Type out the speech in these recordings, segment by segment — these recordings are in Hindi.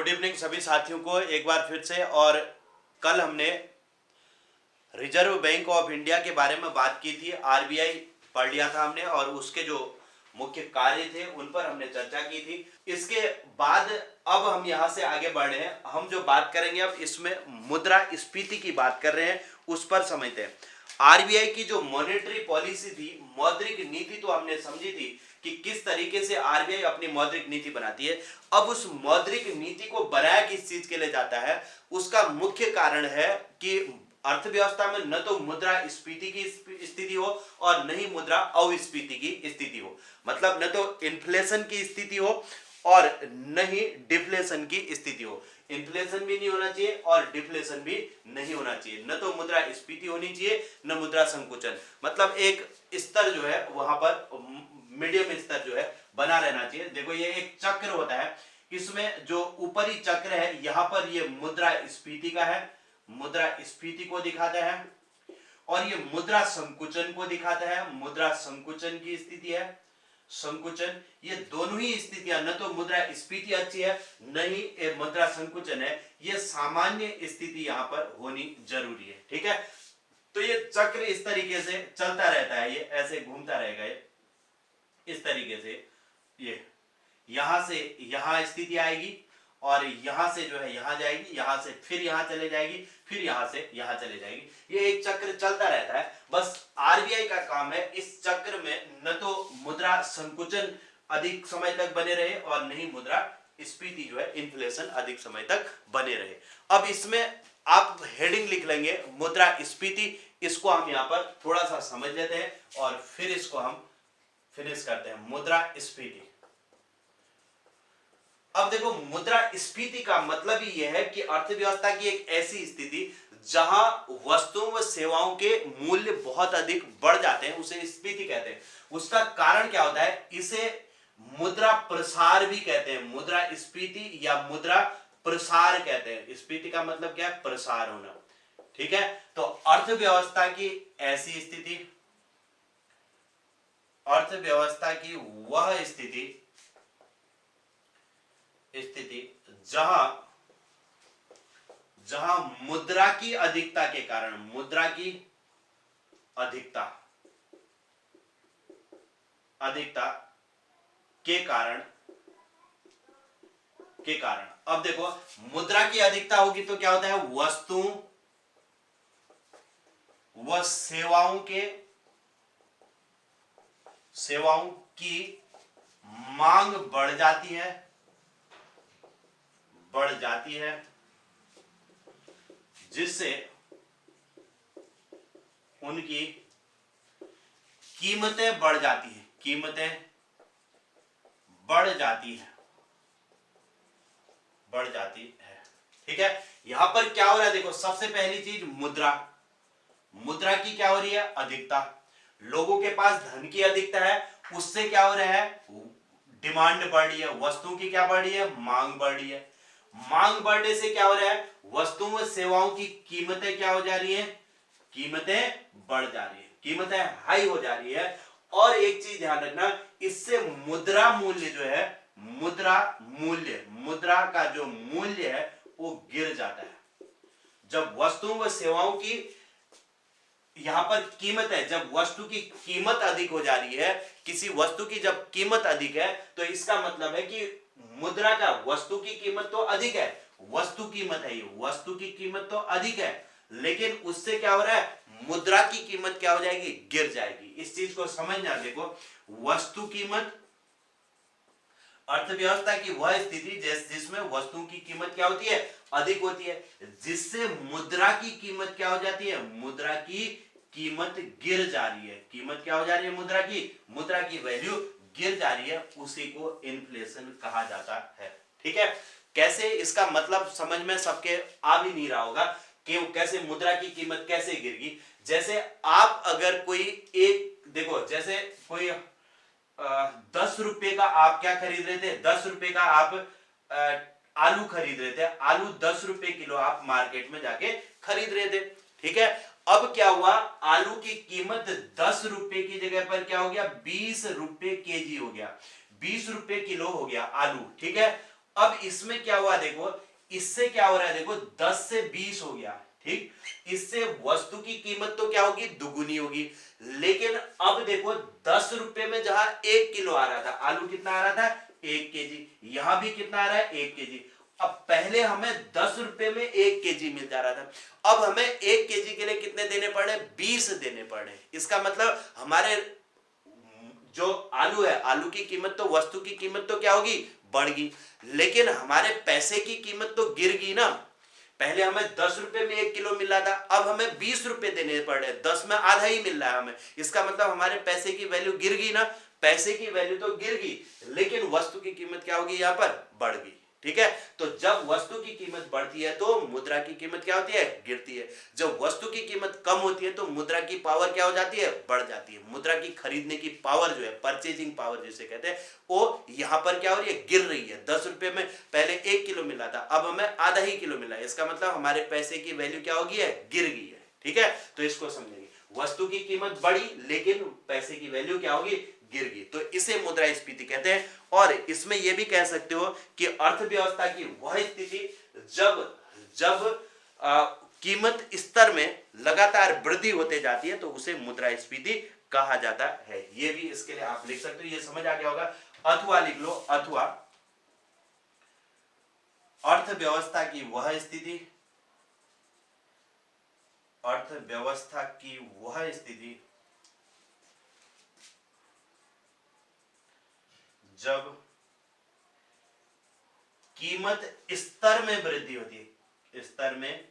गुड इवनिंग सभी साथियों को एक बार फिर से। और कल हमने रिजर्व बैंक ऑफ इंडिया के बारे में बात की थी, आरबीआई पढ़ लिया था हमने और उसके जो मुख्य कार्य थे उन पर हमने चर्चा की थी। इसके बाद अब हम यहाँ से आगे बढ़ रहे हैं। हम जो बात करेंगे अब इसमें मुद्रास्फीति की बात कर रहे हैं, उस पर समझते हैं। आरबीआई की जो मॉनेटरी पॉलिसी थी, मौद्रिक नीति, तो हमने समझी थी कि किस तरीके से आरबीआई अपनी मौद्रिक नीति बनाती है। अब उस मौद्रिक नीति को बनाया किस चीज के लिए जाता है, उसका मुख्य कारण है कि अर्थव्यवस्था में न तो मुद्रास्फीति की स्थिति हो और न ही मुद्रा अस्फीति की स्थिति हो। मतलब न तो इन्फ्लेशन की स्थिति हो और न ही डिफ्लेशन की स्थिति हो। इन्फ्लेशन भी नहीं होना चाहिए और डिफ्लेशन भी नहीं होना चाहिए। न तो मुद्रास्फीति होनी चाहिए न मुद्रा संकुचन। मतलब एक स्तर जो है वहां पर मीडियम स्तर जो है बना रहना चाहिए। देखो ये एक चक्र होता है, इसमें जो ऊपरी चक्र है यहाँ पर ये मुद्रास्फीति का है, मुद्रास्फीति को दिखाता है, और ये मुद्रा संकुचन को दिखाता है, मुद्रा संकुचन की स्थिति है, संकुचन। ये दोनों ही स्थितियां, न तो मुद्रास्फीति अच्छी है न ही मुद्रा संकुचन है, ये सामान्य स्थिति यहाँ पर होनी जरूरी है। ठीक है, तो ये चक्र इस तरीके से चलता रहता है, ये ऐसे घूमता रहेगा, ये इस तरीके से, ये यहां से यहां स्थिति आएगी और यहां से जो है यहां जाएगी, यहां से फिर यहां चले जाएगी, फिर यहां से यहां चले जाएगी। ये एक चक्र चलता रहता है। बस आरबीआई का काम है इस चक्र में न तो मुद्रा संकुचन अधिक समय तक बने रहे और न ही मुद्रा स्फीति जो है, इन्फ्लेशन, अधिक समय तक बने रहे। अब इसमें आप हेडिंग लिख लेंगे मुद्रास्फीति। इसको हम यहाँ पर थोड़ा सा समझ लेते हैं और फिर इसको हम फिनिश करते हैं, मुद्रास्फीति। अब देखो, मुद्रास्फीति का मतलब ही यह है कि अर्थव्यवस्था की एक ऐसी स्थिति जहां वस्तुओं व सेवाओं के मूल्य बहुत अधिक बढ़ जाते हैं, उसे स्फीति कहते हैं। उसका कारण क्या होता है, इसे मुद्रा प्रसार भी कहते हैं। मुद्रास्फीति या मुद्रा प्रसार कहते हैं। स्फीति का मतलब क्या है, प्रसार होना। ठीक है, तो अर्थव्यवस्था की ऐसी स्थिति, अर्थव्यवस्था की वह स्थिति जहां मुद्रा की अधिकता के कारण, मुद्रा की अधिकता के कारण अब देखो, मुद्रा की अधिकता होगी तो क्या होता है, वस्तुओं व सेवाओं की मांग बढ़ जाती है, जिससे उनकी कीमतें बढ़ जाती हैं, ठीक है। यहां पर क्या हो रहा है, देखो, सबसे पहली चीज मुद्रा की क्या हो रही है, अधिकता। लोगों के पास धन की अधिकता है, उससे क्या हो रहा है, डिमांड बढ़ रही है। वस्तुओं की क्या बढ़ रही है, मांग बढ़ रही है। मांग बढ़ने से क्या हो रहा है, वस्तुओं व सेवाओं की कीमतें क्या हो जा रही है, कीमतें बढ़ जा रही है, कीमतें हाई हो जा रही है। और एक चीज ध्यान रखना, इससे मुद्रा मूल्य जो है, मुद्रा का जो मूल्य है वो गिर जाता है। जब वस्तुओं व सेवाओं की यहां पर कीमत है, जब वस्तु की कीमत अधिक हो जा रही है, किसी वस्तु की जब कीमत अधिक है, तो इसका मतलब है कि मुद्रा का, वस्तु की कीमत तो अधिक है, वस्तु कीमत है, ये वस्तु की कीमत तो अधिक है, लेकिन उससे क्या हो रहा है, मुद्रा की कीमत क्या हो जाएगी, गिर जाएगी। इस चीज को समझना। देखो, वस्तु कीमत, अर्थव्यवस्था की वह स्थिति जिसमें वस्तुओं की कीमत क्या होती है, अधिक होती है, जिससे मुद्रा की कीमत क्या हो जाती है, मुद्रा की कीमत गिर जा रही है। कीमत क्या हो जा रही है, मुद्रा की वैल्यू गिर जा रही है, उसी को इन्फ्लेशन कहा जाता है। ठीक है, कैसे, इसका मतलब समझ में सबके आ भी नहीं रहा होगा कि कैसे मुद्रा की कीमत कैसे गिरगी। जैसे आप अगर कोई एक, देखो, जैसे कोई 10 रुपए का आप क्या खरीद रहे थे, 10 रुपए का आप आलू खरीद रहे थे, आलू 10 रुपए किलो आप मार्केट में जाके खरीद रहे थे। ठीक है, अब क्या हुआ, आलू की कीमत 10 रुपए की जगह पर क्या हो गया, 20 रुपए केजी हो गया, 20 रुपए किलो हो गया आलू। ठीक है, अब इसमें क्या हुआ देखो, इससे क्या हो रहा है देखो, 10 से 20 हो गया, ठीक। इससे वस्तु की कीमत तो क्या होगी, दुगुनी होगी। लेकिन अब देखो 10 रुपए में जहां 1 किलो आ रहा था, आलू कितना आ रहा था, 1 केजी, यहां भी कितना आ रहा है, 1 केजी। अब पहले हमें 10 रुपए में 1 केजी मिल जा रहा था, अब हमें 1 केजी के लिए कितने देने पड़ रहे, 20 देने पड़ रहे। इसका मतलब हमारे जो आलू है, आलू की कीमत तो, वस्तु की कीमत तो क्या होगी, बढ़ गई, लेकिन हमारे पैसे की कीमत तो गिर गई ना। पहले हमें 10 रुपए में 1 किलो मिल रहा था, अब हमें 20 रुपए देने पड़ रहे, 10 में आधा ही मिल रहा है हमें। इसका मतलब हमारे पैसे की वैल्यू गिर गई ना, पैसे की वैल्यू तो गिर गई, लेकिन वस्तु की कीमत क्या होगी, यहां पर बढ़ गई, ठीक है। तो जब वस्तु की कीमत बढ़ती है तो मुद्रा की कीमत क्या होती है, गिरती है। जब वस्तु की कीमत कम होती है तो मुद्रा की पावर क्या हो जाती है, बढ़ जाती है। मुद्रा की खरीदने की पावर जो है, परचेजिंग पावर जिसे कहते हैं, वो यहां पर क्या हो रही है, गिर रही है। 10 रुपए में पहले 1 किलो मिला था, अब हमें आधा ही किलो मिला है। इसका मतलब हमारे पैसे की वैल्यू क्या होगी है, गिर गई है, ठीक है। तो इसको समझेंगे, वस्तु की कीमत बढ़ी लेकिन पैसे की वैल्यू क्या होगी, गिर गई, तो इसे मुद्रास्फीति कहते हैं। और इसमें यह भी कह सकते हो कि अर्थव्यवस्था की वह स्थिति जब जब कीमत स्तर में लगातार वृद्धि होते जाती है तो उसे मुद्रास्फीति कहा जाता है। यह भी इसके लिए आप लिख सकते हो, यह समझ आ गया होगा। अथवा लिख लो, अथवा अर्थव्यवस्था की वह स्थिति, अर्थव्यवस्था की वह स्थिति जब कीमत स्तर में वृद्धि होती है, स्तर में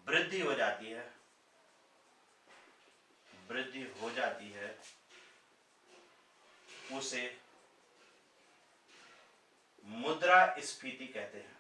वृद्धि हो जाती है, वृद्धि हो जाती है, उसे मुद्रास्फीति कहते हैं।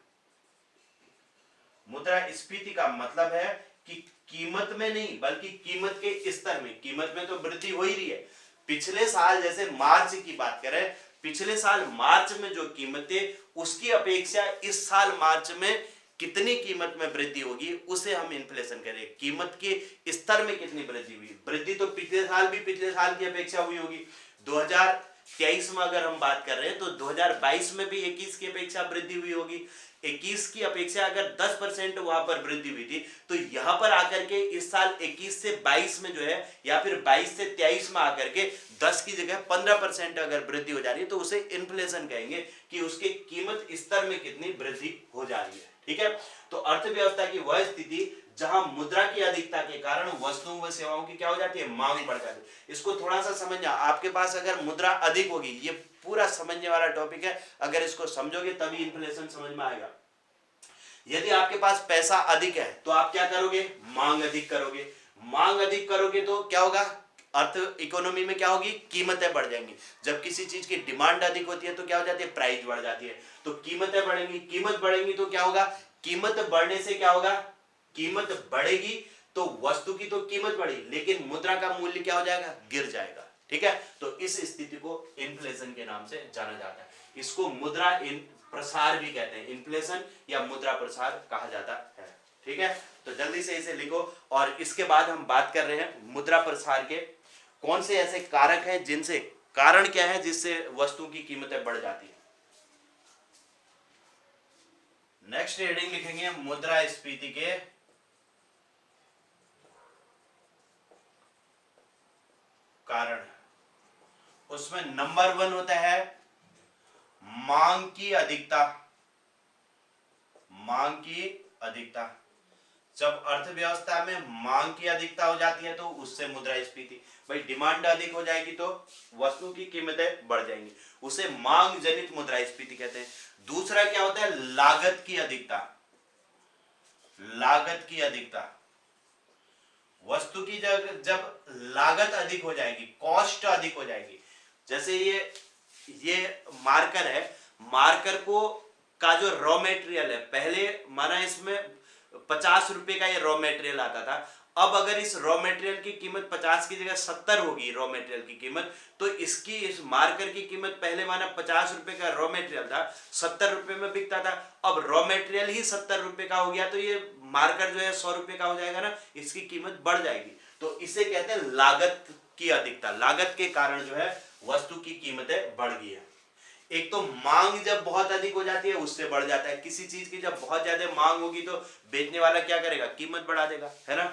मुद्रास्फीति का मतलब है कि कीमत में नहीं बल्कि कीमत के स्तर में, कीमत में तो वृद्धि हो ही रही है। पिछले साल जैसे मार्च की बात करें, पिछले साल मार्च में जो कीमत थी उसकी अपेक्षा इस साल मार्च में कितनी कीमत में वृद्धि होगी उसे हम इन्फ्लेशन कह रहे हैं। कीमत के स्तर में कितनी वृद्धि हुई, वृद्धि तो पिछले साल भी पिछले साल की अपेक्षा हुई होगी। 2023 में अगर हम बात कर रहे हैं तो 2022 में भी 21 की अपेक्षा वृद्धि हुई होगी। 21 की अपेक्षा अगर 10% वहां पर वृद्धि हुई थी तो यहां पर आकर के इस साल 21 से 22 में जो है, या फिर 22 से 23 में आकर के 10 की जगह 15% अगर वृद्धि हो जा रही है तो उसे इन्फ्लेशन कहेंगे, कि उसके कीमत स्तर में कितनी वृद्धि हो जा रही है, ठीक है। तो अर्थव्यवस्था की वह स्थिति जहां मुद्रा की अधिकता के कारण वस्तुओं व सेवाओं की क्या हो जाती है, मांग बढ़ जाती है। इसको थोड़ा सा समझना, आपके पास अगर मुद्रा अधिक होगी, ये पूरा समझने वाला टॉपिक है, अगर इसको समझोगे तभी इन्फ्लेशन समझ में आएगा। यदि आपके पास पैसा अधिक है तो आप क्या करोगे, मांग अधिक करोगे। मांग अधिक करोगे तो क्या होगा, अर्थ इकोनॉमी में क्या होगी, कीमतें बढ़ जाएंगी। जब किसी चीज की डिमांड अधिक होती है तो क्या हो जाती है, प्राइस बढ़ जाती है, तो कीमतें बढ़ेंगी। कीमत बढ़ेंगी तो क्या होगा, कीमत बढ़ने से क्या होगा, कीमत बढ़ेगी तो वस्तु की तो कीमत बढ़ी लेकिन मुद्रा का मूल्य क्या हो जाएगा, गिर जाएगा, ठीक है। तो इस स्थिति को इन्फ्लेशन के नाम से जाना जाता है। इसको मुद्रा प्रसार भी कहते हैं, इन्फ्लेशन या मुद्रा प्रसार कहा जाता है, ठीक है। तो जल्दी से इसे लिखो। और इसके बाद हम बात कर रहे हैं मुद्रा प्रसार के कौन से ऐसे कारक हैं, जिनसे, कारण क्या है जिससे वस्तु की कीमतें बढ़ जाती है। नेक्स्ट हेडिंग लिखेंगे मुद्रास्फीति के कारण। उसमें नंबर 1 होता है मांग की अधिकता। मांग की अधिकता, जब अर्थव्यवस्था में मांग की अधिकता हो जाती है तो उससे मुद्रास्फीति, भाई डिमांड अधिक हो जाएगी तो वस्तु की कीमतें बढ़ जाएंगी, उसे मांग जनित मुद्रास्फीति कहते हैं। दूसरा क्या होता है, लागत की अधिकता। लागत की अधिकता, वस्तु की जब लागत अधिक हो जाएगी, कॉस्ट अधिक हो जाएगी। जैसे ये मार्कर है, मार्कर को का जो रॉ मटेरियल है, पहले माना इसमें 50 रुपए का ये रॉ मटेरियल आता था, अब अगर इस रॉ मटेरियल की कीमत 50 की जगह 70 होगी रॉ मटेरियल की कीमत, तो इसकी, इस मार्कर की कीमत पहले माना 50 रुपए का रॉ मटेरियल था, 70 रुपए में बिकता था, अब रॉ मटेरियल ही 70 रुपए का हो गया तो ये मार्कर जो है 100 रुपए का हो जाएगा ना, इसकी कीमत बढ़ जाएगी। तो इसे कहते हैं लागत की अधिकता। लागत के कारण जो है वस्तु की कीमतें बढ़ गई है। एक तो मांग जब बहुत अधिक हो जाती है उससे बढ़ जाता है, किसी चीज की जब बहुत ज्यादा मांग होगी तो बेचने वाला क्या करेगा, कीमत बढ़ा देगा, है ना।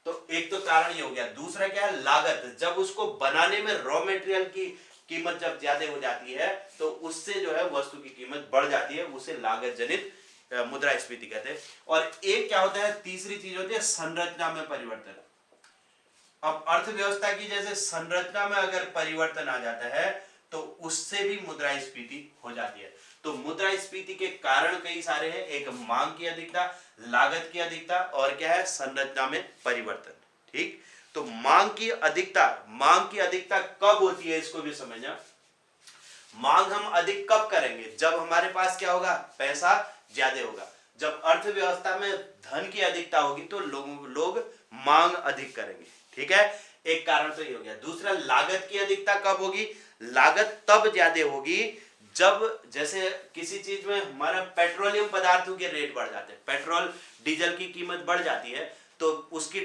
तो एक तो कारण ये हो गया। दूसरा क्या है, लागत, जब उसको बनाने में रॉ मटेरियल की कीमत जब ज्यादा हो जाती है तो उससे जो है वस्तु की कीमत बढ़ जाती है, उसे लागत जनित मुद्रास्फीति कहते हैं। और एक क्या होता है, तीसरी चीज होती है संरचना में परिवर्तन। अब अर्थव्यवस्था की जैसे संरचना में अगर परिवर्तन आ जाता है तो उससे भी मुद्रास्फीति हो जाती है। तो मुद्रास्फीति के कारण कई सारे हैं, एक मांग की अधिकता, लागत की अधिकता, और क्या है, संरचना में परिवर्तन। ठीक, तो मांग की अधिकता कब होती है इसको भी समझना। मांग हम अधिक कब करेंगे, जब हमारे पास क्या होगा, पैसा ज्यादा होगा। जब अर्थव्यवस्था में धन की अधिकता होगी तो लोग मांग अधिक करेंगे। ठीक है, एक कारण तो ये हो गया। दूसरा, लागत की अधिकता कब होगी, लागत तब ज्यादा होगी जब जैसे किसी चीज में हमारा पेट्रोलियम पदार्थों के रेट बढ़ जाते हैं, पेट्रोल डीजल की कीमत बढ़ जाती है, तो उसकी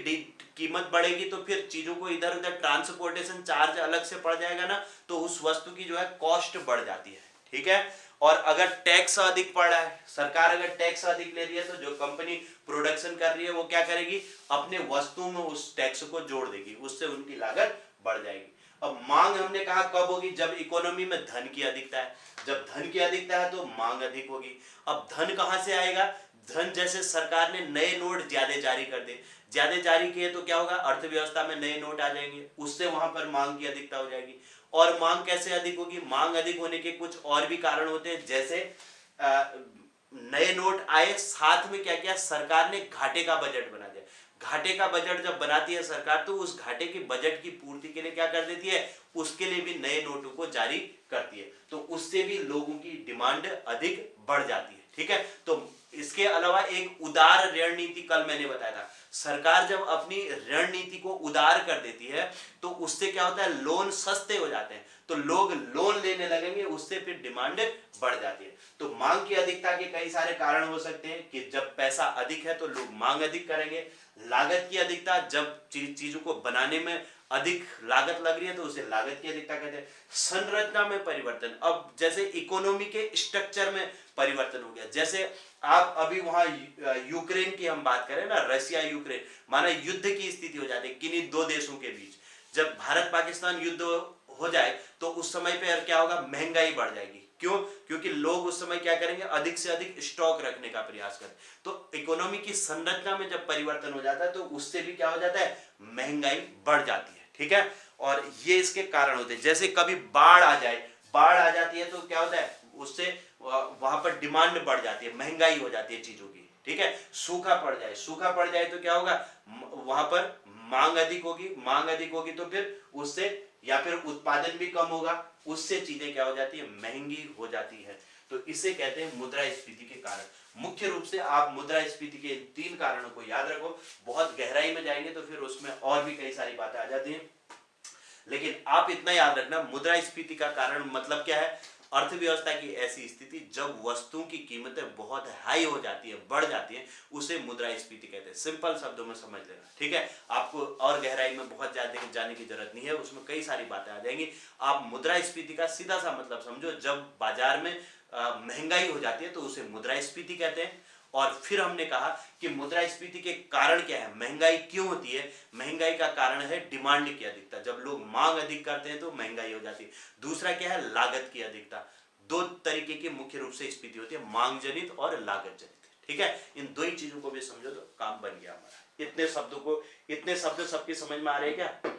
कीमत बढ़ेगी तो फिर चीजों को इधर उधर ट्रांसपोर्टेशन चार्ज अलग से पड़ जाएगा ना, तो उस वस्तु की जो है कॉस्ट बढ़ जाती है। ठीक है, और अगर टैक्स अधिक पड़ रहा है, सरकार अगर टैक्स अधिक ले रही है तो जो कंपनी प्रोडक्शन कर रही है वो क्या करेगी, अपने वस्तुओं में उस टैक्स को जोड़ देगी, उससे उनकी लागत बढ़ जाएगी। अब मांग हमने कहा कब होगी, जब इकोनॉमी में धन की अधिकता है, जब धन की अधिकता है तो मांग अधिक होगी। अब धन कहां से आएगा, धन जैसे सरकार ने नए नोट ज्यादा जारी कर दे, ज्यादा जारी किए तो क्या होगा, अर्थव्यवस्था में नए नोट आ जाएंगे, उससे वहां पर मांग की अधिकता हो जाएगी। और मांग कैसे अधिक होगी, मांग अधिक होने के कुछ और भी कारण होते हैं, जैसे नए नोट आए, साथ में क्या किया सरकार ने, घाटे का बजट बना दिया। घाटे का बजट जब बनाती है सरकार तो उस घाटे की बजट की पूर्ति के लिए क्या कर देती है, उसके लिए भी नए नोटों को जारी करती है, तो उससे भी लोगों की डिमांड अधिक बढ़ जाती है। ठीक है, तो इसके अलावा एक उदार ऋण नीति, कल मैंने बताया था, सरकार जब अपनी ऋण नीति को उदार कर देती है तो उससे क्या होता है, लोन सस्ते हो जाते हैं, तो लोग लोन लेने लगेंगे, उससे फिर डिमांड बढ़ जाती है। तो मांग की अधिकता के कई सारे कारण हो सकते हैं कि जब पैसा अधिक है तो लोग मांग अधिक करेंगे। लागत की अधिकता, जब चीजों को बनाने में अधिक लागत लग रही है तो उसे लागत की अधिकता कहते हैं। संरचना में परिवर्तन, अब जैसे इकोनॉमी के स्ट्रक्चर में परिवर्तन हो गया, जैसे आप अभी वहां यूक्रेन की हम बात करें ना, रशिया यूक्रेन, माना युद्ध की स्थिति हो जाती है किन्हीं दो देशों के बीच, जब भारत पाकिस्तान युद्ध हो जाए तो उस समय पे क्या होगा, महंगाई बढ़ जाएगी। क्यों, क्योंकि लोग उस समय क्या करेंगे, अधिक से अधिक स्टॉक रखने का प्रयास करें। तो इकोनॉमी की संरचना में जब परिवर्तन हो जाता है तो उससे भी क्या हो जाता है, महंगाई बढ़ जाती है। ठीक है, और ये इसके कारण होते हैं। जैसे कभी बाढ़ आ जाए, बाढ़ आ जाती है तो क्या होता है, उससे वहां पर डिमांड बढ़ जाती है, महंगाई हो जाती है चीजों की। ठीक है, सूखा पड़ जाए तो क्या होगा, वहां पर मांग अधिक होगी, मांग अधिक होगी तो फिर उससे या फिर उत्पादन भी कम होगा, उससे चीजें क्या हो जाती है, महंगी हो जाती है। तो इसे कहते हैं मुद्रास्फीति के कारण। मुख्य रूप से आप मुद्रास्फीति के तीन कारणों को याद रखो, बहुत गहराई में जाएंगे तो फिर उसमें और भी कई सारी बातें आ जाती हैं, लेकिन आप इतना याद रखना, मुद्रास्फीति का कारण मतलब क्या है, अर्थव्यवस्था की ऐसी स्थिति जब वस्तुओं की कीमतें बहुत हाई हो जाती है, बढ़ जाती है, उसे मुद्रास्फीति कहते हैं। सिंपल शब्दों में समझ लेना। ठीक है, आपको और गहराई में बहुत ज्यादा जाने की जरूरत नहीं है, उसमें कई सारी बातें आ जाएंगी। आप मुद्रास्फीति का सीधा सा मतलब समझो, जब बाजार में महंगाई हो जाती है तो उसे मुद्रास्फीति कहते हैं। और फिर हमने कहा कि मुद्रास्फीति के कारण क्या है, महंगाई क्यों होती है, महंगाई का कारण है डिमांड की अधिकता, जब लोग मांग अधिक करते हैं तो महंगाई हो जाती है। दूसरा क्या है, लागत की अधिकता। दो तरीके की मुख्य रूप से स्थिति होती है, मांग जनित और लागत जनित। ठीक है, इन दो ही चीजों को भी समझो तो काम बन गया हमारा। इतने शब्द सबकी समझ में आ रहे हैं क्या।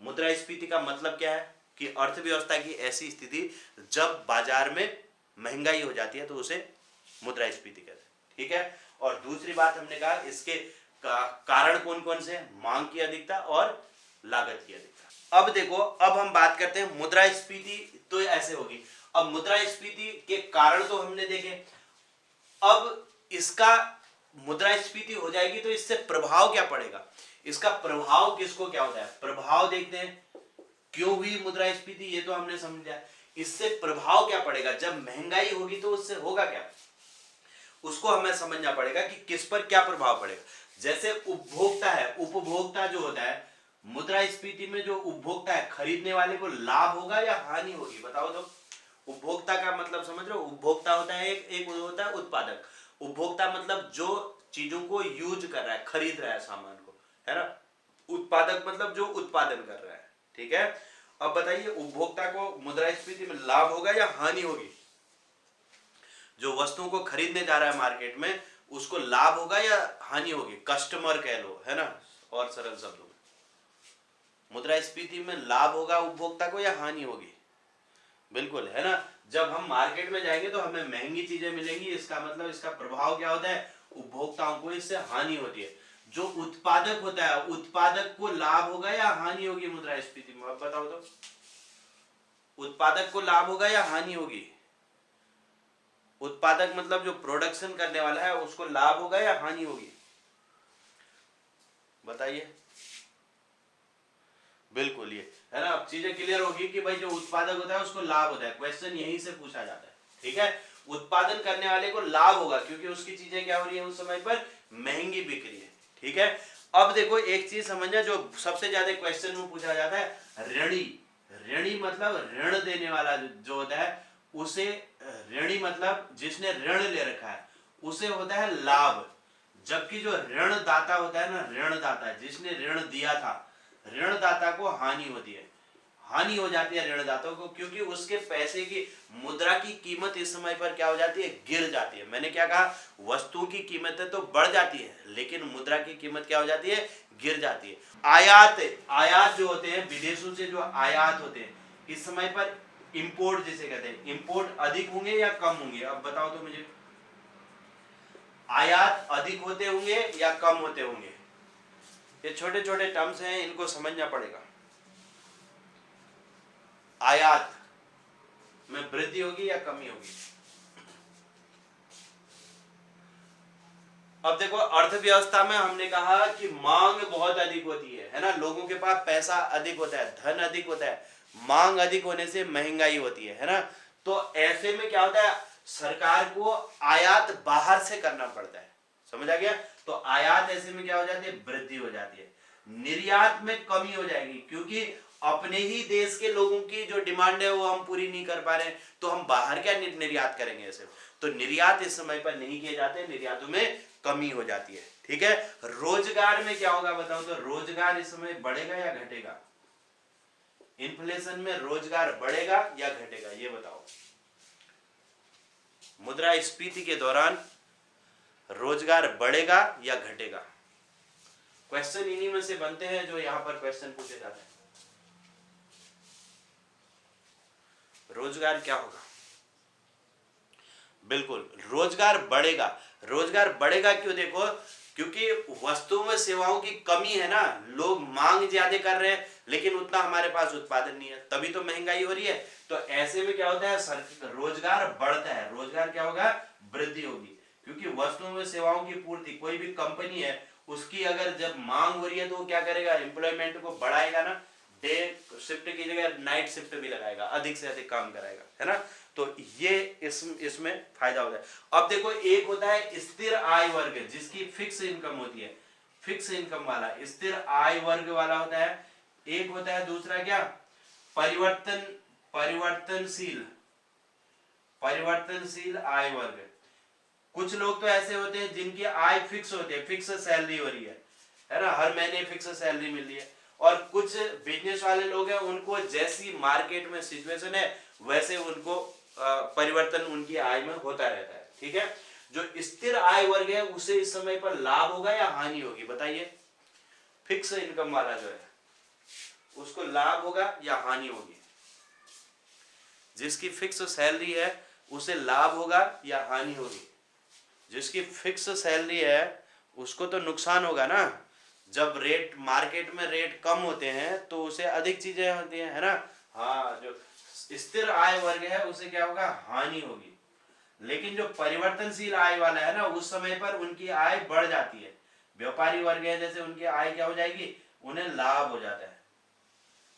मुद्रास्फीति का मतलब क्या है कि अर्थव्यवस्था की ऐसी स्थिति जब बाजार में महंगाई हो जाती है तो उसे मुद्रास्फीति कहते हैं। ठीक है, और दूसरी बात हमने कहा इसके कारण कौन कौन से, मांग की अधिकता और लागत की अधिकता। अब देखो, अब हम बात करते हैं मुद्रास्फीति तो ऐसे होगी। अब मुद्रास्फीति के कारण तो हमने देखे, अब इसका मुद्रास्फीति हो जाएगी तो इससे प्रभाव क्या पड़ेगा, इसका प्रभाव किसको क्या होता है, प्रभाव देखते हैं। क्यों हुई मुद्रास्फीति ये तो हमने समझा, इससे प्रभाव क्या पड़ेगा, जब महंगाई होगी तो उससे होगा क्या, उसको हमें समझना पड़ेगा कि किस पर क्या प्रभाव पड़ेगा। जैसे उपभोक्ता है, उपभोक्ता जो होता है, मुद्रास्फीति में जो उपभोक्ता है, खरीदने वाले को लाभ होगा या हानि होगी, बताओ तो। उपभोक्ता का मतलब समझ रहे हो, उपभोक्ता होता है एक होता है उत्पादक। उपभोक्ता मतलब जो चीजों को यूज कर रहा है, खरीद रहा है सामान को, है ना। उत्पादक मतलब जो उत्पादन कर रहा है, ठीक है। अब बताइए उपभोक्ता को मुद्रास्फीति में लाभ होगा या हानि होगी? जो वस्तुओं को खरीदने जा रहा है मार्केट में, उसको लाभ होगा या हानि होगी? कस्टमर कह लो, है ना, और सरल शब्दों में मुद्रास्फीति में लाभ होगा उपभोक्ता को या हानि होगी? बिल्कुल, है ना। जब हम मार्केट में जाएंगे तो हमें महंगी चीजें मिलेंगी, इसका मतलब इसका प्रभाव क्या होता है? उपभोक्ताओं को इससे हानि होती है। जो उत्पादक होता है, उत्पादक को लाभ होगा या हानि होगी मुद्रास्फीति में? अब बताओ तो, उत्पादक को लाभ होगा या हानि होगी? उत्पादक मतलब जो प्रोडक्शन करने वाला है उसको लाभ होगा या हानि होगी? बताइए। बिल्कुल, ये है ना। अब चीजें क्लियर होगी कि भाई जो उत्पादक होता है उसको लाभ होता है, क्वेश्चन यहीं से पूछा जाता है, ठीक है। उत्पादन करने वाले को लाभ होगा क्योंकि उसकी चीजें क्या हो रही है उस समय पर, महंगी बिक रही है, ठीक है। अब देखो एक चीज समझना जो सबसे ज्यादा क्वेश्चन में पूछा जाता है, ऋणी। ऋणी मतलब ऋण देने वाला जो होता है उसे, ऋणी मतलब जिसने ऋण ले रखा है उसे होता है लाभ। जबकि जो ऋणदाता होता है ना, ऋणदाता जिसने ऋण दिया था, ऋणदाता को हानि होती है, हानि हो जाती है ऋणदाता को, क्योंकि उसके पैसे की, मुद्रा की कीमत इस समय पर क्या हो जाती है, गिर जाती है। मैंने क्या कहा, वस्तुओं की कीमतें तो बढ़ जाती है लेकिन मुद्रा की कीमत क्या हो जाती है, गिर जाती है। आयात, आयात जो होते हैं विदेशों से जो आयात होते हैं इस समय पर, इंपोर्ट जिसे कहते हैं, इंपोर्ट अधिक होंगे या कम होंगे? अब बताओ तो मुझे, आयात अधिक होते होंगे या कम होते होंगे? ये छोटे छोटे टर्म्स हैं, इनको समझना पड़ेगा। आयात में वृद्धि होगी या कमी होगी? अब देखो अर्थव्यवस्था में हमने कहा कि मांग बहुत अधिक होती है ना, लोगों के पास पैसा अधिक होता है, धन अधिक होता है, मांग अधिक होने से महंगाई होती है ना। तो ऐसे में क्या होता है, सरकार को आयात बाहर से करना पड़ता है, समझ आ गया। तो आयात ऐसे में क्या हो जाती है, वृद्धि हो जाती है। निर्यात में कमी हो जाएगी क्योंकि अपने ही देश के लोगों की जो डिमांड है वो हम पूरी नहीं कर पा रहे हैं, तो हम बाहर क्या निर्यात करेंगे ऐसे? तो निर्यात इस समय पर नहीं किए जाते, निर्यातों में कमी हो जाती है, ठीक है। रोजगार में क्या होगा बताओ तो, रोजगार इस समय बढ़ेगा या घटेगा? इन्फ्लेशन में रोजगार बढ़ेगा या घटेगा, ये बताओ। मुद्रास्फीति के दौरान रोजगार बढ़ेगा या घटेगा? क्वेश्चन इन्हीं में से बनते हैं जो यहां पर क्वेश्चन पूछे जाते हैं। रोजगार क्या होगा? बिल्कुल रोजगार बढ़ेगा। रोजगार बढ़ेगा क्यों? देखो क्योंकि वस्तुओं व सेवाओं की कमी है ना, लोग मांग ज्यादा कर रहे हैं लेकिन उतना हमारे पास उत्पादन नहीं है, तभी तो महंगाई हो रही है। तो ऐसे में क्या होता है, रोजगार बढ़ता है, रोजगार क्या होगा, वृद्धि होगी। क्योंकि वस्तुओं व सेवाओं की पूर्ति, कोई भी कंपनी है उसकी अगर जब मांग हो रही है तो वो क्या करेगा, एम्प्लॉयमेंट को बढ़ाएगा ना, डे शिफ्ट की जगह नाइट शिफ्ट भी लगाएगा, अधिक से अधिक काम कराएगा, है ना। तो ये इसमें फायदा होता है। अब देखो एक होता है स्थिर आय वर्ग जिसकी फिक्स इनकम होती है, फिक्स इनकम वाला स्थिर आय वर्ग वाला होता है। एक होता है दूसरा क्या, परिवर्तन, परिवर्तनशील, परिवर्तनशील आय वर्ग। कुछ लोग तो ऐसे होते हैं जिनकी आय फिक्स होती है, फिक्स सैलरी हो रही है ना, हर महीने फिक्स सैलरी मिल रही है। और कुछ बिजनेस वाले लोग हैं उनको जैसी मार्केट में सिचुएशन है वैसे उनको परिवर्तन उनकी आय में होता रहता है, ठीक है। जो स्थिर आय वर्ग है उसे इस समय पर लाभ होगा या हानि होगी, बताइए। फिक्स इनकम वाला जो है उसको लाभ होगा या हानि होगी? जिसकी फिक्स सैलरी है उसे लाभ होगा या हानि होगी? जिसकी फिक्स सैलरी है उसको तो नुकसान होगा ना, जब रेट मार्केट में रेट कम होते हैं तो उसे अधिक चीजें होती हैं, है ना। हाँ, जो स्थिर आय वर्ग है उसे क्या होगा, हानि होगी। लेकिन जो परिवर्तनशील आय वाला है ना उस समय पर उनकी आय बढ़ जाती है। व्यापारी वर्ग है जैसे उनकी आय क्या हो जाएगी, उन्हें लाभ हो जाता है।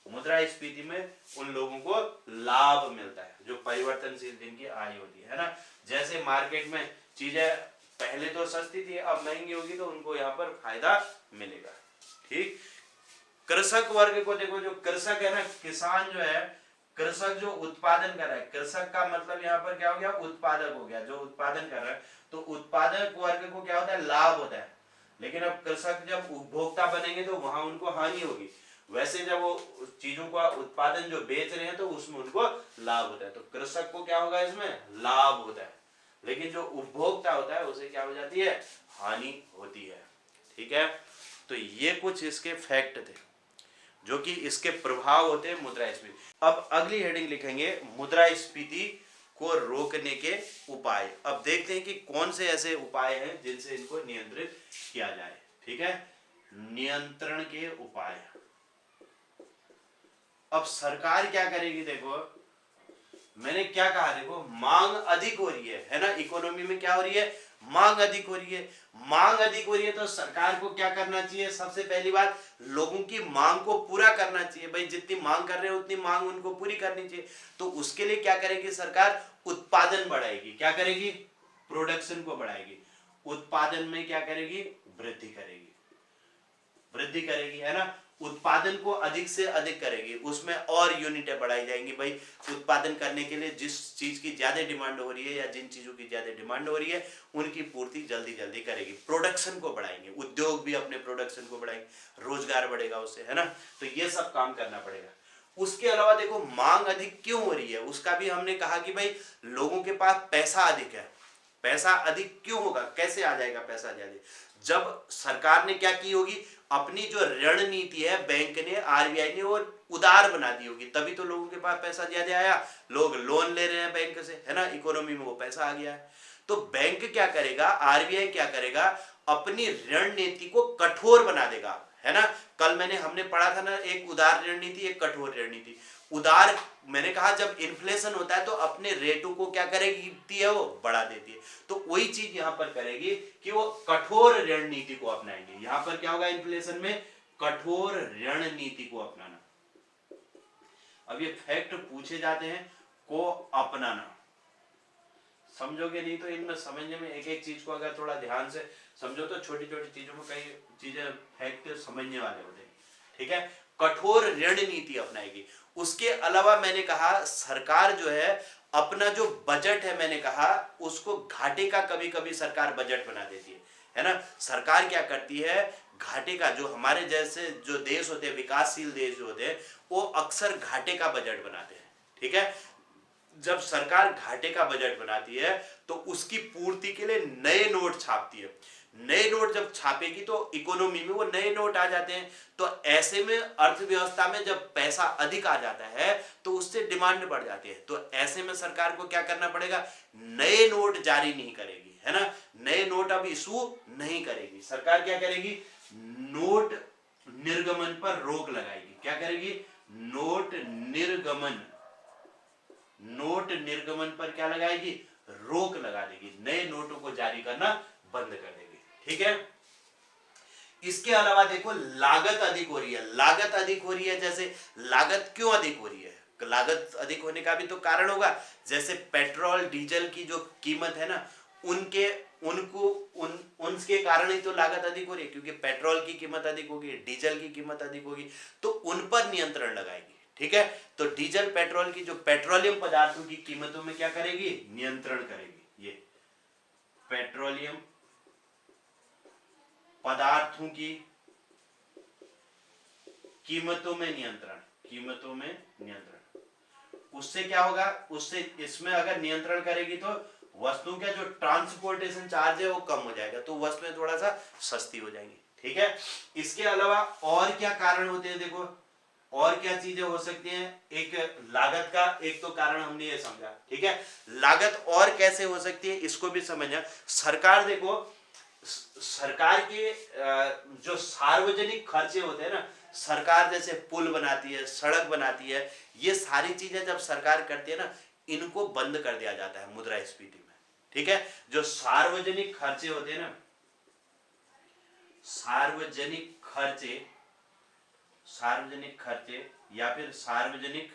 मुद्रास्फीति में उन लोगों को लाभ मिलता है जो परिवर्तनशील जिनकी आय होती है ना। जैसे मार्केट में चीजें पहले तो सस्ती थी अब महंगी होगी तो उनको यहाँ पर फायदा मिलेगा, ठीक। कृषक वर्ग को देखो, जो कृषक है ना, किसान जो है, कृषक जो उत्पादन कर रहा है, कृषक का मतलब यहाँ पर क्या हो गया, उत्पादक हो गया, जो उत्पादन कर रहा है। तो उत्पादक वर्ग को क्या होता है, लाभ होता है। लेकिन अब कृषक जब उपभोक्ता बनेंगे तो वहां उनको हानि होगी। वैसे जब वो चीजों का उत्पादन जो बेच रहे हैं तो उसमें उनको लाभ होता है। तो कृषक को क्या होगा, इसमें लाभ होता है। लेकिन जो उपभोक्ता होता है उसे क्या हो जाती है, हानि होती है। ठीक है, तो ये कुछ इसके फैक्ट थे जो कि इसके प्रभाव होते हैं मुद्रास्फीति। अब अगली हेडिंग लिखेंगे मुद्रास्फीति को रोकने के उपाय। अब देखते हैं कि कौन से ऐसे उपाय हैं जिनसे इनको नियंत्रित किया जाए। ठीक है, नियंत्रण के उपाय। अब सरकार क्या करेगी, देखो मैंने क्या कहा, देखो मांग अधिक हो रही है ना, इकोनॉमी में क्या हो रही है, मांग अधिक हो रही है। मांग अधिक हो रही है तो सरकार को क्या करना चाहिए, सबसे पहली बात लोगों की मांग को पूरा करना चाहिए। भाई जितनी मांग कर रहे हैं उतनी मांग उनको पूरी करनी चाहिए। तो उसके लिए क्या करेगी सरकार, उत्पादन बढ़ाएगी। क्या करेगी, प्रोडक्शन को बढ़ाएगी। उत्पादन में क्या करेगी, वृद्धि करेगी, वृद्धि करेगी, है ना। उत्पादन को अधिक से अधिक करेगी, उसमें और यूनिटें बढ़ाई जाएंगी। भाई उत्पादन करने के लिए जिस चीज की ज्यादा डिमांड हो रही है या जिन चीजों की ज्यादा डिमांड हो रही है उनकी पूर्ति जल्दी जल्दी करेगी। प्रोडक्शन को बढ़ाएंगे, उद्योग भी अपने प्रोडक्शन को बढ़ाएंगे, रोजगार बढ़ेगा उससे, है ना। तो ये सब काम करना पड़ेगा। उसके अलावा देखो मांग अधिक क्यों हो रही है, उसका भी हमने कहा कि भाई लोगों के पास पैसा अधिक है। पैसा अधिक क्यों होगा, कैसे आ जाएगा पैसा ज्यादा, जब सरकार ने क्या की होगी, अपनी जो ऋण नीति है बैंक ने, आरबीआई ने, वो उदार बना दी होगी, तभी तो लोगों के पास पैसा ज्यादा आया, लोग लोन ले रहे हैं बैंक से, है ना, इकोनॉमी में वो पैसा आ गया है। तो बैंक क्या करेगा, आरबीआई क्या करेगा, अपनी ऋण नीति को कठोर बना देगा, है ना। कल हमने पढ़ा था ना, एक उदार ऋण नीति, एक कठोर ऋण नीति। उदार मैंने कहा जब इन्फ्लेशन होता है तो अपने रेटों को क्या करेगी है, वो बढ़ा देती है। तो वही चीज यहां पर करेगी कि वो कठोर ऋण नीति को अपनाएंगे। यहां पर क्या होगा, इन्फ्लेशन में कठोर ऋण नीति को अपनाना। अब ये फैक्ट पूछे जाते हैं, को अपनाना, समझोगे नहीं तो इनमें समझने में, एक एक चीज को अगर थोड़ा ध्यान से समझो तो छोटी छोटी चीजों में कई चीजें फैक्ट समझने वाले होते हैं। ठीक है, कठोर ऋण नीति अपनाएगी। उसके अलावा मैंने कहा सरकार जो है अपना जो बजट है, मैंने कहा उसको घाटे का कभी कभी सरकार बजट बना देती है ना। सरकार क्या करती है, घाटे का, जो हमारे जैसे जो देश होते हैं, विकासशील देश जो होते हैं, वो अक्सर घाटे का बजट बनाते हैं। ठीक है, जब सरकार घाटे का बजट बनाती है तो उसकी पूर्ति के लिए नए नोट छापती है। नए नोट जब छापेगी तो इकोनॉमी में वो नए नोट आ जाते हैं। तो ऐसे में अर्थव्यवस्था में जब पैसा अधिक आ जाता है तो उससे डिमांड बढ़ जाती है। तो ऐसे में सरकार को क्या करना पड़ेगा, नए नोट जारी नहीं करेगी, है ना। नए नोट अब इशू नहीं करेगी सरकार। क्या करेगी, नोट निर्गमन पर रोक लगाएगी। क्या करेगी, नोट निर्गमन, नोट निर्गमन पर क्या लगाएगी, रोक लगा देगी, नए नोटों को जारी करना बंद कर देगी। ठीक है, इसके अलावा देखो लागत अधिक हो रही है। लागत अधिक हो रही है, जैसे लागत क्यों अधिक हो रही है, लागत अधिक होने का भी तो कारण होगा। जैसे पेट्रोल डीजल की जो कीमत है ना, उनके कारण ही तो लागत अधिक हो रही है, क्योंकि पेट्रोल की कीमत अधिक होगी, डीजल की कीमत अधिक होगी, तो उन पर नियंत्रण लगाएगी। ठीक है, तो डीजल पेट्रोल की जो पेट्रोलियम पदार्थों की कीमतों में क्या करेगी, नियंत्रण करेगी। ये पेट्रोलियम पदार्थों की कीमतों में नियंत्रण, कीमतों में नियंत्रण, उससे क्या होगा, उससे इसमें अगर नियंत्रण करेगी तो वस्तुओं का जो ट्रांसपोर्टेशन चार्ज है वो कम हो जाएगा, तो वस्तुएं थोड़ा सा सस्ती हो जाएंगी। ठीक है, इसके अलावा और क्या कारण होते हैं, देखो और क्या चीजें हो सकती हैं। एक लागत का एक तो कारण हमने ये समझा। ठीक है, लागत और कैसे हो सकती है इसको भी समझना। सरकार देखो, सरकार के जो सार्वजनिक खर्चे होते हैं ना, सरकार जैसे पुल बनाती है, सड़क बनाती है, ये सारी चीजें जब सरकार करती है ना, इनको बंद कर दिया जाता है मुद्रास्फीति में। ठीक है, जो सार्वजनिक खर्चे होते हैं ना, सार्वजनिक खर्चे, सार्वजनिक खर्चे या फिर सार्वजनिक,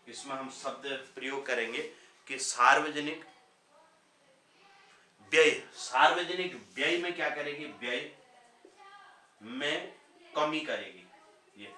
इसमें हम शब्द प्रयोग करेंगे कि सार्वजनिक व्यय। सार्वजनिक व्यय में क्या करेगी, व्यय में कमी करेगी। ये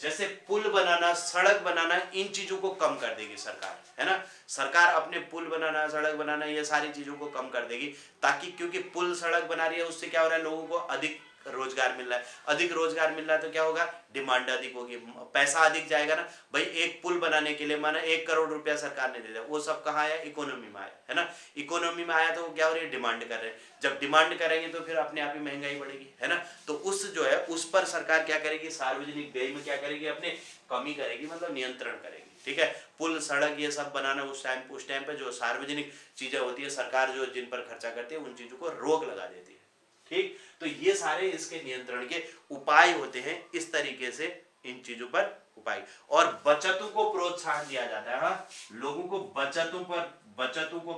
जैसे पुल बनाना, सड़क बनाना, इन चीजों को कम कर देगी सरकार, है ना। सरकार अपने पुल बनाना, सड़क बनाना, ये सारी चीजों को कम कर देगी, ताकि क्योंकि पुल सड़क बना रही है, उससे क्या हो रहा है, लोगों को अधिक रोजगार मिल रहा है। अधिक रोजगार मिल रहा है तो क्या होगा, डिमांड अधिक होगी, पैसा अधिक जाएगा ना भाई। एक पुल बनाने के लिए माना 1 करोड़ रुपया सरकार ने दे दिया, वो सब कहाँ आया, इकोनॉमी में आया, है ना। इकोनॉमी में आया तो क्या हो रही है, डिमांड कर रहे हैं। जब डिमांड करेंगे तो फिर अपने आप ही महंगाई बढ़ेगी, है ना। तो उस जो है उस पर सरकार क्या करेगी, सार्वजनिक व्यय में क्या करेगी, अपने कमी करेगी, मतलब नियंत्रण करेगी, ठीक है। पुल सड़क ये सब बनाना उस टाइम पे जो सार्वजनिक चीजें होती है, सरकार जो जिन पर खर्चा करती है उन चीजों को रोक लगा देती है, ठीक। तो ये सारे इसके नियंत्रण के उपाय होते हैं, इस तरीके से इन चीजों पर उपाय। और बचतों को प्रोत्साहन दिया जाता है, हाँ? लोगों को बचतों को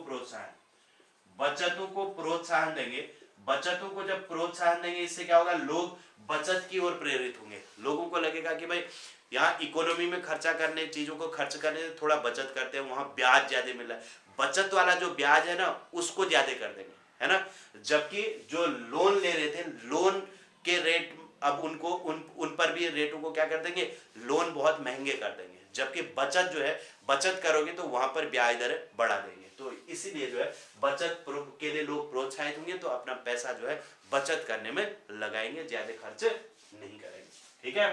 प्रोत्साहन देंगे। बचतों को जब प्रोत्साहन देंगे, इससे क्या होगा, लोग बचत की ओर प्रेरित होंगे। लोगों को लगेगा कि भाई यहाँ इकोनॉमी में खर्चा करने, चीजों को खर्च करने से थोड़ा बचत करते हैं, वहां ब्याज ज्यादा मिल रहा है, बचत वाला जो ब्याज है ना उसको ज्यादा कर देंगे, है ना। जबकि जो लोन ले रहे थे, लोन के रेट अब उनको उन पर भी रेटों को क्या कर देंगे, लोन बहुत महंगे कर देंगे। जबकि बचत जो है, बचत करोगे तो वहां पर ब्याज दर बढ़ा देंगे। तो इसीलिए जो है बचत के लिए लोग प्रोत्साहित होंगे, तो अपना पैसा जो है बचत करने में लगाएंगे, ज्यादा खर्च नहीं करेंगे, ठीक है।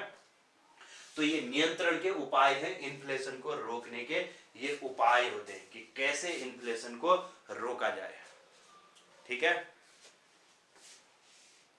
तो ये नियंत्रण के उपाय हैं, इन्फ्लेशन को रोकने के ये उपाय होते हैं कि कैसे इन्फ्लेशन को रोका जाए, ठीक है।